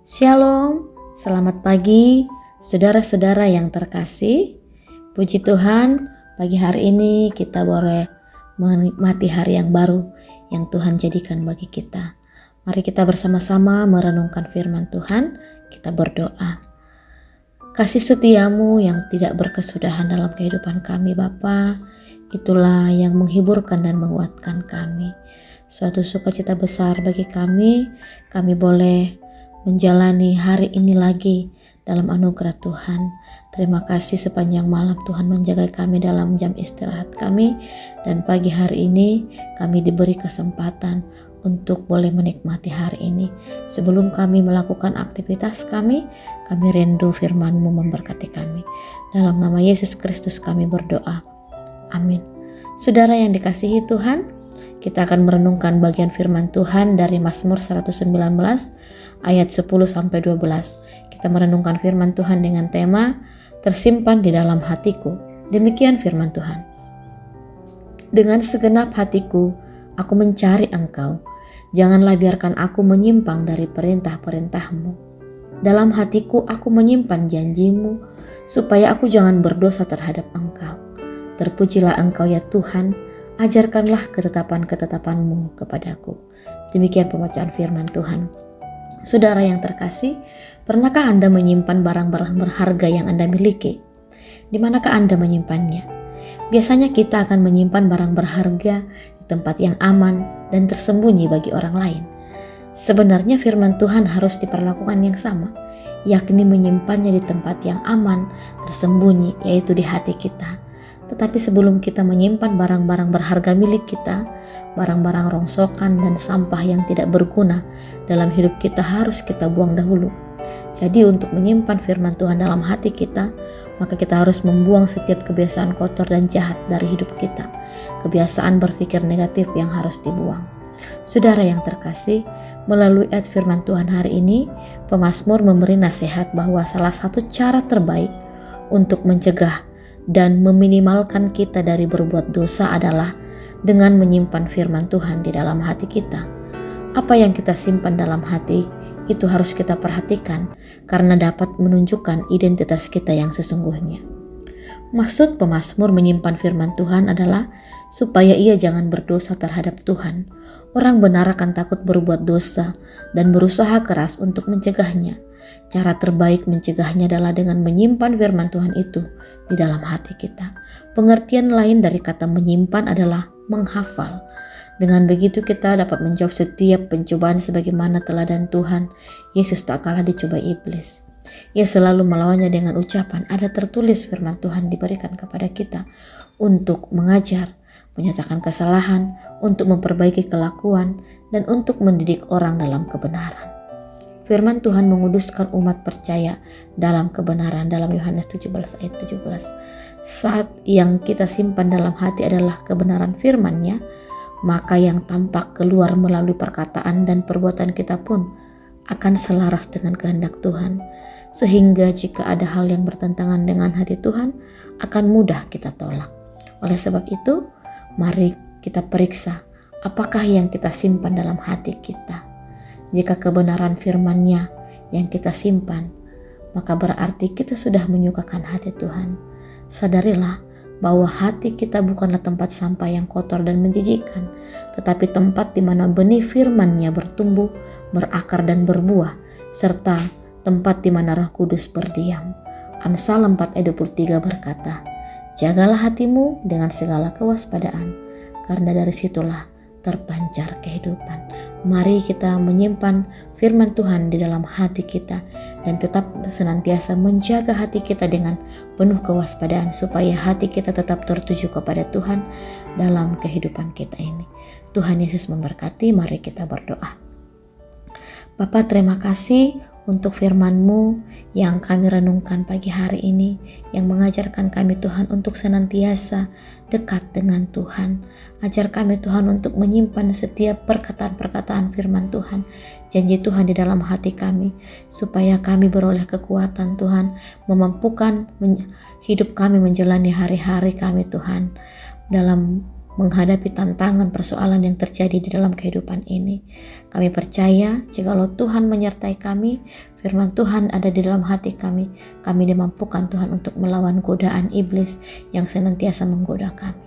Shalom, selamat pagi saudara-saudara yang terkasih. Puji Tuhan, pagi hari ini kita boleh menikmati hari yang baru yang Tuhan jadikan bagi kita. Mari kita bersama-sama merenungkan firman Tuhan, kita berdoa. Kasih setiamu yang tidak berkesudahan dalam kehidupan kami Bapa, itulah yang menghiburkan dan menguatkan kami. Suatu sukacita besar bagi kami boleh menjalani hari ini lagi dalam anugerah Tuhan. Terima kasih sepanjang malam Tuhan menjaga kami dalam jam istirahat kami, dan pagi hari ini kami diberi kesempatan untuk boleh menikmati hari ini. Sebelum kami melakukan aktivitas kami rindu firman-Mu memberkati kami. Dalam nama Yesus Kristus kami berdoa. Amin. Saudara yang dikasihi Tuhan, kita akan merenungkan bagian firman Tuhan dari Mazmur 119 ayat 10-12. Kita merenungkan firman Tuhan dengan tema tersimpan di dalam hatiku. Demikian firman Tuhan. Dengan segenap hatiku aku mencari Engkau. Janganlah biarkan aku menyimpang dari perintah-perintah-Mu. Dalam hatiku aku menyimpan janji-Mu, supaya aku jangan berdosa terhadap Engkau. Terpujilah Engkau ya Tuhan, ajarkanlah ketetapan-ketetapan-Mu kepadaku. Demikian pembacaan firman Tuhan. Saudara yang terkasih, pernahkah Anda menyimpan barang-barang berharga yang Anda miliki? Di manakah Anda menyimpannya? Biasanya kita akan menyimpan barang berharga di tempat yang aman dan tersembunyi bagi orang lain. Sebenarnya firman Tuhan harus diperlakukan yang sama, yakni menyimpannya di tempat yang aman, tersembunyi, yaitu di hati kita. Tetapi sebelum kita menyimpan barang-barang berharga milik kita, barang-barang rongsokan dan sampah yang tidak berguna dalam hidup kita harus kita buang dahulu. Jadi untuk menyimpan firman Tuhan dalam hati kita, maka kita harus membuang setiap kebiasaan kotor dan jahat dari hidup kita. Kebiasaan berpikir negatif yang harus dibuang. Saudara yang terkasih, melalui ayat firman Tuhan hari ini, pemazmur memberi nasihat bahwa salah satu cara terbaik untuk mencegah dan meminimalkan kita dari berbuat dosa adalah dengan menyimpan firman Tuhan di dalam hati kita. Apa yang kita simpan dalam hati itu harus kita perhatikan karena dapat menunjukkan identitas kita yang sesungguhnya. Maksud pemazmur menyimpan firman Tuhan adalah supaya ia jangan berdosa terhadap Tuhan. Orang benar akan takut berbuat dosa dan berusaha keras untuk mencegahnya. Cara terbaik mencegahnya adalah dengan menyimpan firman Tuhan itu di dalam hati kita. Pengertian lain dari kata menyimpan adalah menghafal. Dengan begitu kita dapat menjawab setiap pencobaan sebagaimana teladan Tuhan Yesus tak kalah dicobai iblis. Ia selalu melawannya dengan ucapan, ada tertulis firman Tuhan diberikan kepada kita untuk mengajar, menyatakan kesalahan, untuk memperbaiki kelakuan, dan untuk mendidik orang dalam kebenaran. Firman Tuhan menguduskan umat percaya dalam kebenaran dalam Yohanes 17 ayat 17. Saat yang kita simpan dalam hati adalah kebenaran firman-Nya, maka yang tampak keluar melalui perkataan dan perbuatan kita pun akan selaras dengan kehendak Tuhan. Sehingga jika ada hal yang bertentangan dengan hati Tuhan, akan mudah kita tolak. Oleh sebab itu, mari kita periksa apakah yang kita simpan dalam hati kita. Jika kebenaran firman-Nya yang kita simpan, maka berarti kita sudah menyukakan hati Tuhan. Sadarilah bahwa hati kita bukanlah tempat sampah yang kotor dan menjijikkan, tetapi tempat di mana benih firman-Nya bertumbuh, berakar dan berbuah, serta tempat di mana Roh Kudus berdiam. Amsal 4 ayat 23 berkata, "Jagalah hatimu dengan segala kewaspadaan, karena dari situlah terpancar kehidupan." Mari kita menyimpan firman Tuhan di dalam hati kita dan tetap senantiasa menjaga hati kita dengan penuh kewaspadaan supaya hati kita tetap tertuju kepada Tuhan dalam kehidupan kita ini. Tuhan Yesus memberkati. Mari kita berdoa. Bapa, terima kasih untuk firman-Mu yang kami renungkan pagi hari ini, yang mengajarkan kami Tuhan untuk senantiasa dekat dengan Tuhan. Ajar kami Tuhan untuk menyimpan setiap perkataan-perkataan firman Tuhan, janji Tuhan di dalam hati kami, supaya kami beroleh kekuatan Tuhan, memampukan hidup kami menjalani hari-hari kami Tuhan, dalam menghadapi tantangan persoalan yang terjadi di dalam kehidupan ini. Kami percaya jikalau Tuhan menyertai kami, firman Tuhan ada di dalam hati kami dimampukan Tuhan untuk melawan godaan iblis yang senantiasa menggoda kami.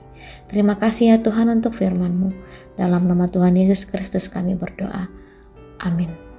Terima kasih ya Tuhan untuk firman-Mu. Dalam nama Tuhan Yesus Kristus kami berdoa. Amin.